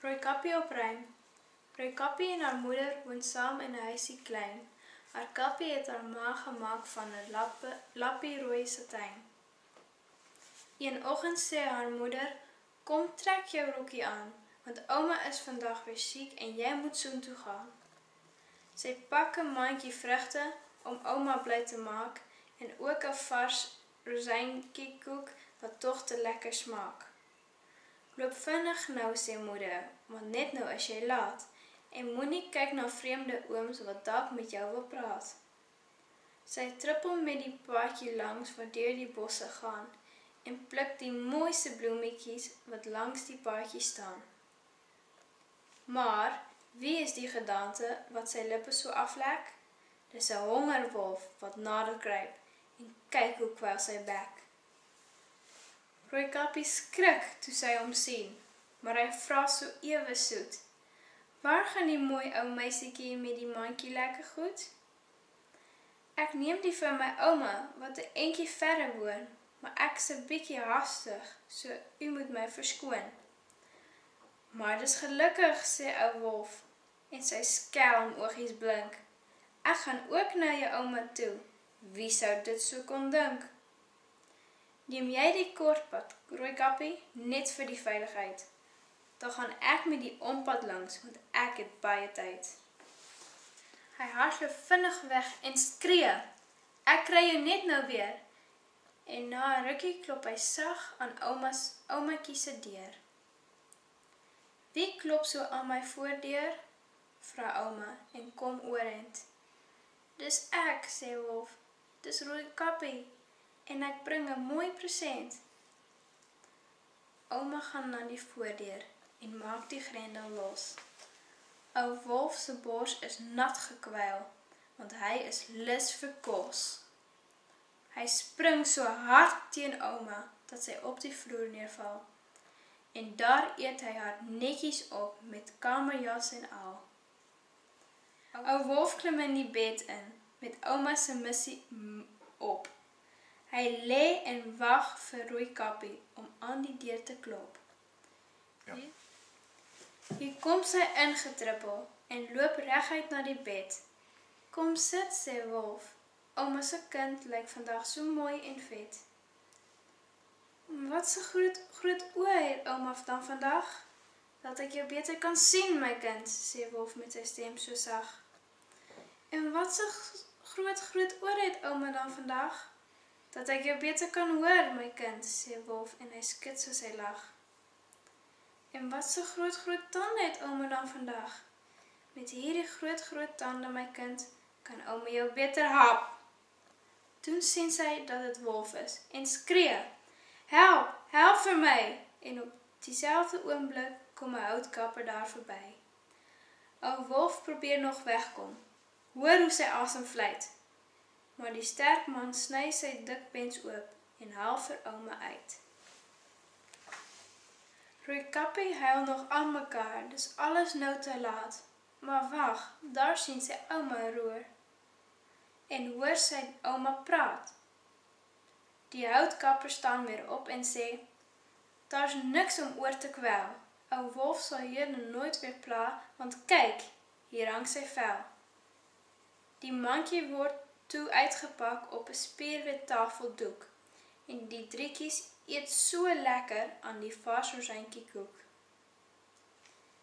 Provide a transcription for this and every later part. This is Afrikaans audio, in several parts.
Rooikappie op rym. Rooikappie en haar moeder woon saam in 'n huisie klein. Haar kappie het haar ma gemaak van 'n lappie rooi satijn. Een oggend sê haar moeder, kom trek jou rokkie aan, want ouma is vandag weer siek en jy moet soontoe gaan. Sy pak 'n mandjie vrugte om ouma bly te maak en ook 'n vars rozynkoek wat tog te lekker smaak. Loop vinnig nou, sê moeder, want net nou is jy laat en moenie kyk na vreemde ooms wat dalk met jou wil praat. Sy trippel met die paadjie langs wat deur die bosse gaan en pluk die mooiste bloemetjies wat langs die paadjie staan. Maar wie is die gedaante wat sy lippe so aflek? Dis 'n hongerwolf wat nader kruip en kyk hoe kwel sy bek. Rooikappie skrik toe sy hom sien, maar hy vra so ewe soet. Waar gaan die mooi ou meisietjie met die mandjie lekker goed? Ek neem die vir my ouma wat 'n entjie verre woon, maar ek's 'n bietjie haastig, so u moet my verskoon. Maar dis gelukkig, sê ou wolf, en sy skelmoogies blink. Ek gaan ook na jou ouma toe, wie sou dit so kon dink? Neem jy die kortpad, Rooikappie, net vir die veiligheid. Dan gaan ek met die ompad langs, want ek het baie tyd. Hy hardloop vinnig weg en skree, ek kry jou net nou weer. En na 'n rukkie klop hy sag aan oumatjie se deur. Wie klop so aan my voordeur? Vra ouma en kom oorend. Dis ek, sê wolf, dis Rooikappie en ek bring 'n mooi present. Ouma gaan na die voordeur en maak die grendel los. Ou wolf se bors is nat gekwyl, want hy is lus vir kos. Hy spring so hard teen ouma, dat sy op die vloer neerval. En daar eet hy haar netjies op, met kamerjas en al. Ou wolf klim in die bed in, met ouma se missie op. Hy lê en wag vir Rooikappie, om aan die deur te klop. Ja. Hier kom sy ingetrippel, en loop reguit na die bed. Kom sit, sê wolf. Ouma se kind lyk vandag so mooi en vet. Wat 'n groot oë het ouma dan vandag? Dat ek jou beter kan sien, my kind, sê wolf met sy stem so sag. En wat 'n groot oor het ouma dan vandag? Dat ek jou beter kan hoor, my kind, sê wolf en hy skud so sy lag. En wat 'n groot tande het ouma dan vandag? Met hierdie groot tande, my kind, kan ouma jou beter hap. Toen sien sy dat dit wolf is en skree, help vir my! En op dieselfde oomblik kom 'n houtkapper daar verby. Ou wolf probeer nog wegkom, hoor hoe sy asem vlieg. Maar die sterk man sny sy dik pens oop en haal vir ouma uit. Rooikappie huil nog aan mekaar, dis alles nou te laat. Maar wag, daar sien sy ouma roer. En hoor sy ouma praat. Die houtkapper staan weer op en sê, daar's niks om oor te kwel. Ou wolf sal hier nooit weer pla, want kyk, hier hang sy vel. Die mandjie word toe uitgepak op 'n spierwit tafeldoek en die drietjies eet so lekker aan die vars rozynkoek.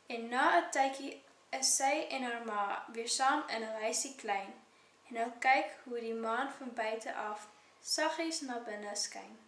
En na 'n tydjie is sy en haar ma weer saam in 'n huisie klein en nou kyk hoe die maan van buite af saggies na binne skyn.